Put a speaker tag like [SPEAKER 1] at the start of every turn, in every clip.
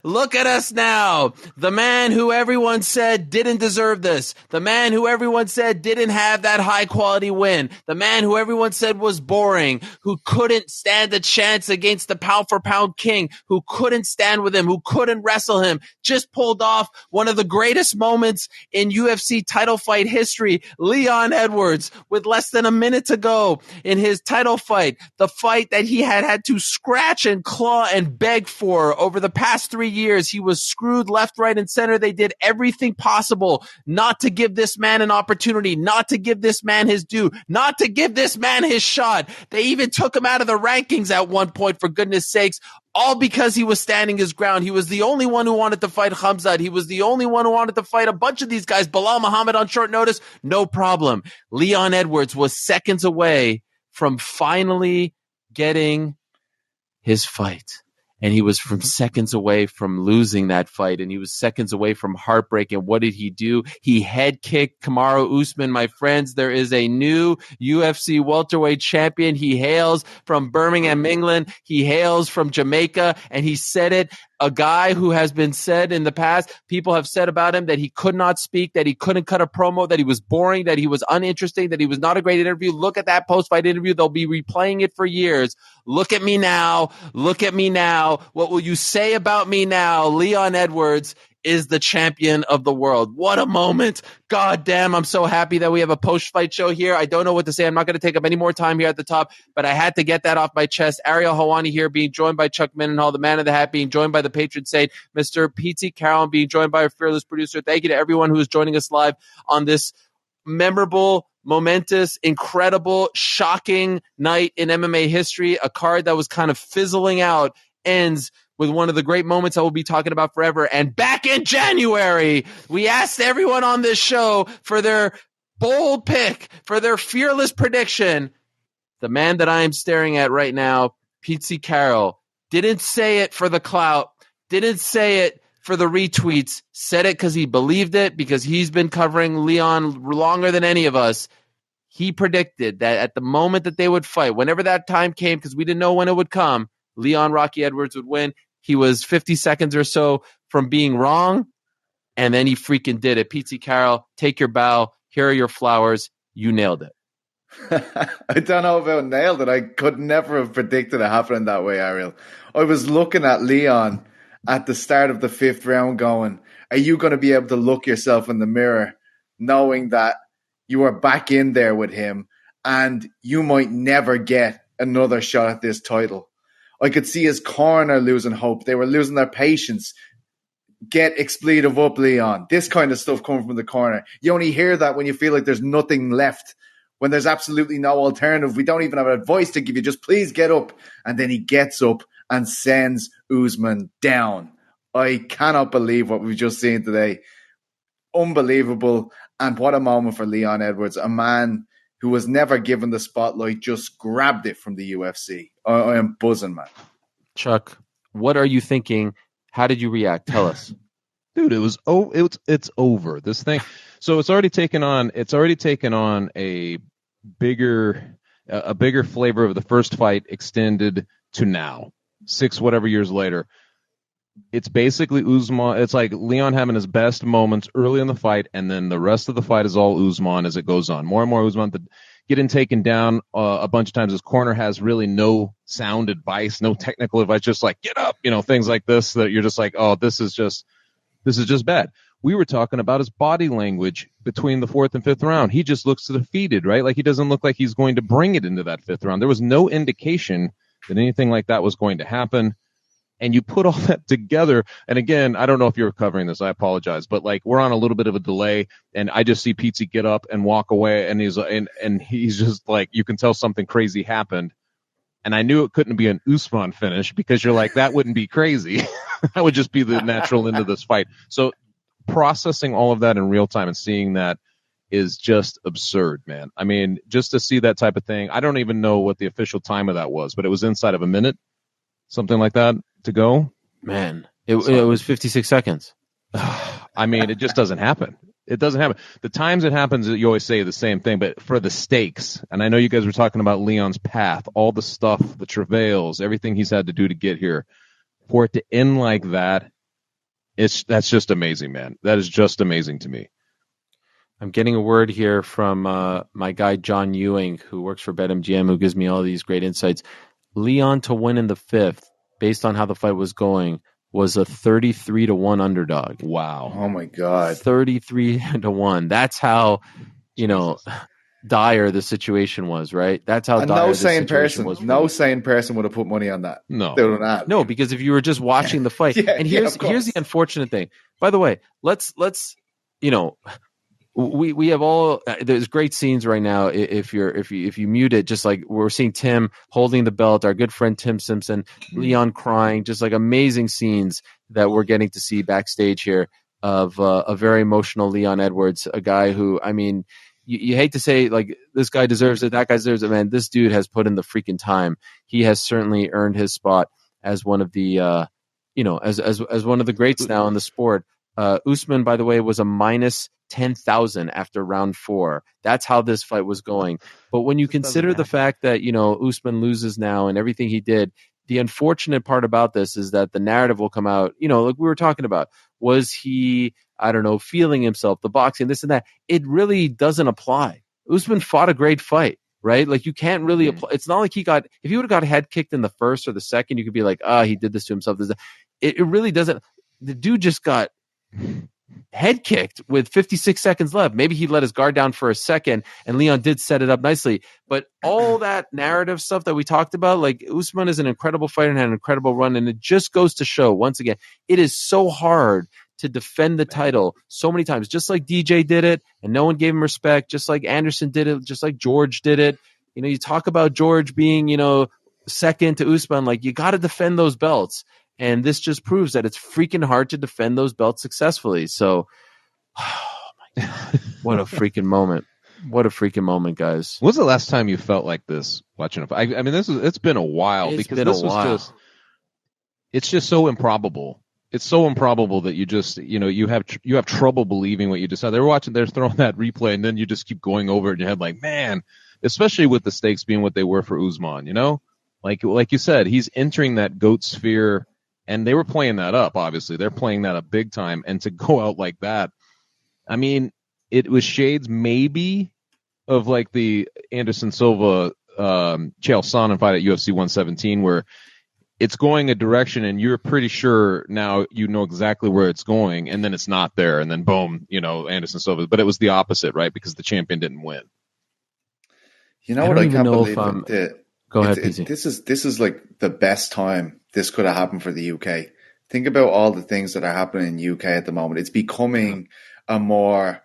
[SPEAKER 1] Look at us now. The man who everyone said didn't deserve this. The man who everyone said didn't have that high quality win. The man who everyone said was boring, who couldn't stand a chance against the pound for pound king, who couldn't stand with him, who couldn't wrestle him, just pulled off one of the greatest moments in UFC title fight history. Leon Edwards, with less than a minute to go in his title fight, the fight that he had to scratch and claw and beg for over the past 3 years. He was screwed left, right, and center. They did everything possible not to give this man an opportunity, not to give this man his due, not to give this man his shot. They even took him out of the rankings at one point, for goodness sakes, all because he was standing his ground. He was the only one who wanted to fight Khamzat. He was the only one who wanted to fight a bunch of these guys. Bilal Muhammad on short notice, no problem. Leon Edwards was seconds away from finally getting his fight. And he was from seconds away from losing that fight. And he was seconds away from heartbreak. And what did he do? He head kicked Kamaru Usman. My friends, there is a new UFC welterweight champion. He hails from Birmingham, England. He hails from Jamaica. And he said it. A guy who has been said in the past, people have said about him that he could not speak, that he couldn't cut a promo, that he was boring, that he was uninteresting, that he was not a great interview. Look at that post-fight interview. They'll be replaying it for years. Look at me now. Look at me now. What will you say about me now? Leon Edwards is the champion of the world. What a moment. God damn, I'm so happy that we have a post-fight show here. I don't know what to say. I'm not going to take up any more time here at the top, but I had to get that off my chest. Ariel Helwani here, being joined by Chuck Mindenhall, the man of the hat, being joined by the patron saint, Mr. Petesy Carroll, being joined by our fearless producer. Thank you to everyone who is joining us live on this memorable, momentous, incredible, shocking night in MMA history. A card that was kind of fizzling out ends with one of the great moments I will be talking about forever. And back in January, we asked everyone on this show for their bold pick, for their fearless prediction. The man that I am staring at right now, Petesy Carroll, didn't say it for the clout, didn't say it for the retweets, said it because he believed it, because he's been covering Leon longer than any of us. He predicted that at the moment that they would fight, whenever that time came, because we didn't know when it would come, Leon Rocky Edwards would win. He was 50 seconds or so from being wrong, and then he freaking did it. Petesy Carroll, take your bow. Here are your flowers. You nailed it.
[SPEAKER 2] I don't know about nailed it. I could never have predicted it happening that way, Ariel. I was looking at Leon at the start of the 5th round going, are you going to be able to look yourself in the mirror knowing that you are back in there with him and you might never get another shot at this title? I could see his corner losing hope. They were losing their patience. Get expletive up, Leon. This kind of stuff coming from the corner. You only hear that when you feel like there's nothing left, when there's absolutely no alternative. We don't even have advice to give you. Just please get up. And then he gets up and sends Usman down. I cannot believe what we've just seen today. Unbelievable. And what a moment for Leon Edwards, a man who was never given the spotlight, just grabbed it from the UFC. I am buzzing, man.
[SPEAKER 1] Chuck, what are you thinking? How did you react? Tell us.
[SPEAKER 3] Dude, it's over. This thing. So it's already taken on a bigger flavor of the first fight extended to now. 6 whatever years later. It's basically Usman. It's like Leon having his best moments early in the fight, and then the rest of the fight is all Usman as it goes on. More and more Usman getting taken down a bunch of times. His corner has really no sound advice, no technical advice, just like get up, things like this that you're just like, oh, this is just bad. We were talking about his body language between the 4th and 5th round. He just looks defeated, right? Like he doesn't look like he's going to bring it into that 5th round. There was no indication that anything like that was going to happen. And you put all that together, and again, I don't know if you're covering this, I apologize, but like we're on a little bit of a delay, and I just see Petesy get up and walk away, and he's just like, you can tell something crazy happened. And I knew it couldn't be an Usman finish because you're like, that wouldn't be crazy. That would just be the natural end of this fight. So processing all of that in real time and seeing that is just absurd, man. I mean, just to see that type of thing, I don't even know what the official time of that was, but it was inside of a minute, something like that. To go,
[SPEAKER 1] man, it was 56 seconds.
[SPEAKER 3] I mean, it just doesn't happen. It doesn't happen. The times it happens, you always say the same thing, but for the stakes, and I know you guys were talking about Leon's path, all the stuff, the travails, everything he's had to do to get here, for it to end like that, That's just amazing, man. That is just amazing to me.
[SPEAKER 1] I'm getting a word here from my guy John Ewing, who works for BetMGM, who gives me all these great insights. Leon to win in the 5th, based on how the fight was going, was a 33-1 underdog.
[SPEAKER 3] Wow.
[SPEAKER 2] Oh my God.
[SPEAKER 1] 33-1. That's how, dire the situation was, right? That's how dire the situation was.
[SPEAKER 2] No sane person would have put money on that.
[SPEAKER 1] No, because if you were just watching the fight, and here's the unfortunate thing. By the way, let's we have all there's great scenes right now. If you mute it, just like we're seeing Tim holding the belt, our good friend Tim Simpson, Leon crying, just like amazing scenes that we're getting to see backstage here of a very emotional Leon Edwards, a guy who, I mean, you hate to say like this guy deserves it, that guy deserves it, man. This dude has put in the freaking time. He has certainly earned his spot as one of the as one of the greats now in the sport. Usman, by the way, was a minus 10,000 after round 4. That's how this fight was going. But when you consider the fact that, Usman loses now and everything he did, the unfortunate part about this is that the narrative will come out, like we were talking about. Was he, I don't know, feeling himself, the boxing, this and that? It really doesn't apply. Usman fought a great fight, right? Like you can't really apply. It's not like if he would have got head kicked in the 1st or the 2nd, you could be like, he did this to himself. It really doesn't. The dude just got head kicked with 56 seconds left. Maybe he let his guard down for a second, and Leon did set it up nicely. But all that narrative stuff that we talked about, like Usman is an incredible fighter and had an incredible run, and it just goes to show, once again, it is so hard to defend the title so many times, just like DJ did it, and no one gave him respect, just like Anderson did it, just like George did it. You talk about George being, second to Usman, like you got to defend those belts. And this just proves that it's freaking hard to defend those belts successfully. So, oh my God, what a freaking moment. What a freaking moment, guys.
[SPEAKER 3] When was the last time you felt like this watching a fight? I mean, it's been a while. It's just so improbable. It's so improbable that you just, you have trouble believing what you just saw. They're throwing that replay, and then you just keep going over it in your head like, man, especially with the stakes being what they were for Usman, Like you said, he's entering that GOAT sphere. And they were playing that up, obviously. They're playing that up big time. And to go out like that, I mean, it was shades maybe of like the Anderson Silva Chael Sonnen fight at UFC 117, where it's going a direction and you're pretty sure now you know exactly where it's going, and then it's not there. And then boom, Anderson Silva. But it was the opposite, right? Because the champion didn't win.
[SPEAKER 2] You know what? I can't believe
[SPEAKER 1] Go ahead, Petesy.
[SPEAKER 2] This is like the best time this could have happened for the UK. Think about all the things that are happening in UK at the moment. It's becoming a more,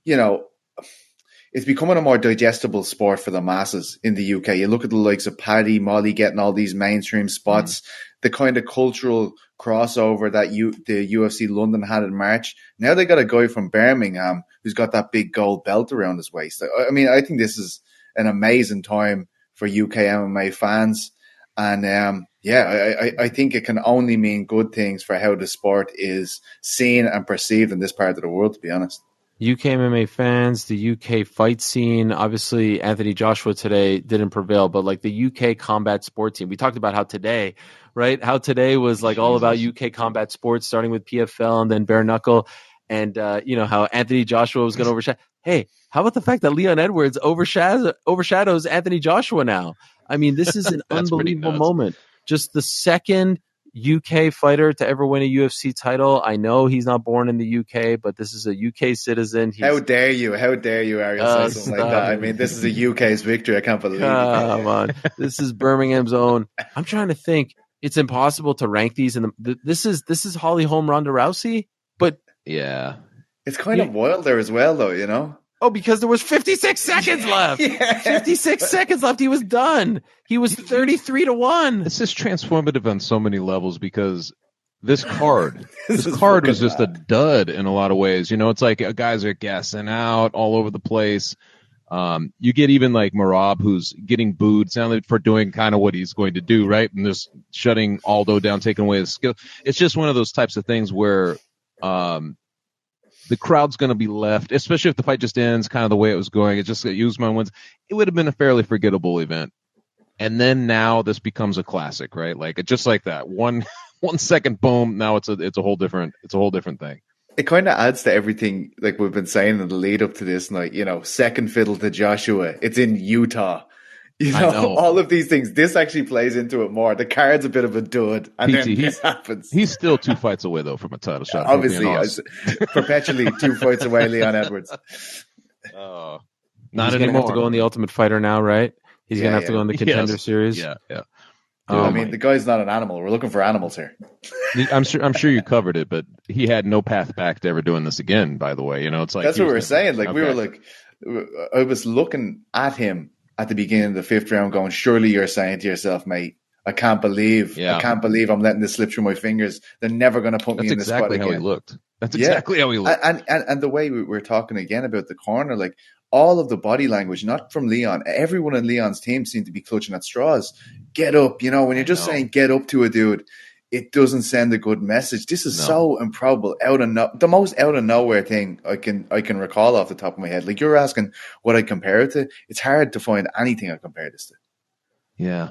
[SPEAKER 2] it's becoming a more digestible sport for the masses in the UK. You look at the likes of Paddy, Molly getting all these mainstream spots, the kind of cultural crossover that the UFC London had in March. Now they got a guy from Birmingham who's got that big gold belt around his waist. I mean, I think this is an amazing time for UK MMA fans. And I think it can only mean good things for how the sport is seen and perceived in this part of the world, to be honest.
[SPEAKER 1] UK MMA fans, the UK fight scene, obviously Anthony Joshua today didn't prevail, but like the UK combat sport team, we talked about how today was like all about UK combat sports, starting with PFL and then bare knuckle, and how Anthony Joshua was going to overshadow. Hey, how about the fact that Leon Edwards overshadows Anthony Joshua now? I mean, this is an unbelievable moment. Just the second UK fighter to ever win a UFC title. I know he's not born in the UK, but this is a UK citizen.
[SPEAKER 2] How dare you, Ariel, say something like that? I mean, this is a UK's victory. I can't believe it.
[SPEAKER 1] Come on. This is Birmingham's own. I'm trying to think. It's impossible to rank these. This is Holly Holm, Ronda Rousey, but
[SPEAKER 3] yeah.
[SPEAKER 2] It's kind of wild there as well, though,
[SPEAKER 1] Oh, because there was 56 seconds left. 56 seconds left. He was done. He was 33-1.
[SPEAKER 3] This is transformative on so many levels because this card was just a dud in a lot of ways. It's like guys are gassing out all over the place. You get even like Merab, who's getting booed, sounded for doing kind of what he's going to do, right? And just shutting Aldo down, taking away his skill. It's just one of those types of things where the crowd's going to be left, especially if the fight just ends kind of the way it was going. It's just that Usman wins. It would have been a fairly forgettable event. and then now this becomes a classic, right? Like just like that, 1 second, boom. Now it's a whole different thing.
[SPEAKER 2] It kind of adds to everything like we've been saying in the lead up to this night. Second fiddle to Joshua. It's in Utah.
[SPEAKER 3] I know.
[SPEAKER 2] All of these things. This actually plays into it more. The card's a bit of a dud, and
[SPEAKER 3] PT,
[SPEAKER 2] then this happens.
[SPEAKER 3] He's still 2 fights away though from a title shot.
[SPEAKER 2] Obviously, perpetually 2 fights away, Leon Edwards.
[SPEAKER 3] Not
[SPEAKER 1] He's
[SPEAKER 3] anymore.
[SPEAKER 1] gonna have to go in the Ultimate Fighter now, right? He's gonna have to go in the Contender Series.
[SPEAKER 3] Yeah.
[SPEAKER 2] I mean, the guy's not an animal. We're looking for animals here.
[SPEAKER 3] I'm sure you covered it, but he had no path back to ever doing this again. By the way, it's like
[SPEAKER 2] that's what we were saying. Like we were like, I was looking at him at the beginning of the 5th round, going, "Surely you're saying to yourself, mate, I can't believe I'm letting this slip through my fingers. They're never going to put me in this spot again."
[SPEAKER 3] That's exactly how he looked. That's exactly how he looked.
[SPEAKER 2] And the way we were talking again about the corner, like all of the body language, not from Leon, everyone in Leon's team seemed to be clutching at straws. Get up, when you're just saying get up to a dude, it doesn't send a good message. This is so improbable, the most out of nowhere thing I can recall off the top of my head. Like you're asking what I compare it to. It's hard to find anything I compare this to.
[SPEAKER 3] Yeah.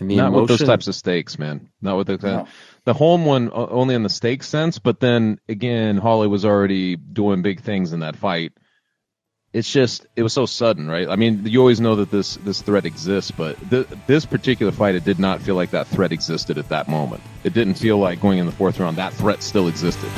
[SPEAKER 3] Not with those types of stakes, man. Not with the home one only in the stakes sense, but then again, Holly was already doing big things in that fight. It's just, it was so sudden, right? I mean, you always know that this threat exists, but this particular fight, it did not feel like that threat existed at that moment. It didn't feel like going in the 4th round, that threat still existed.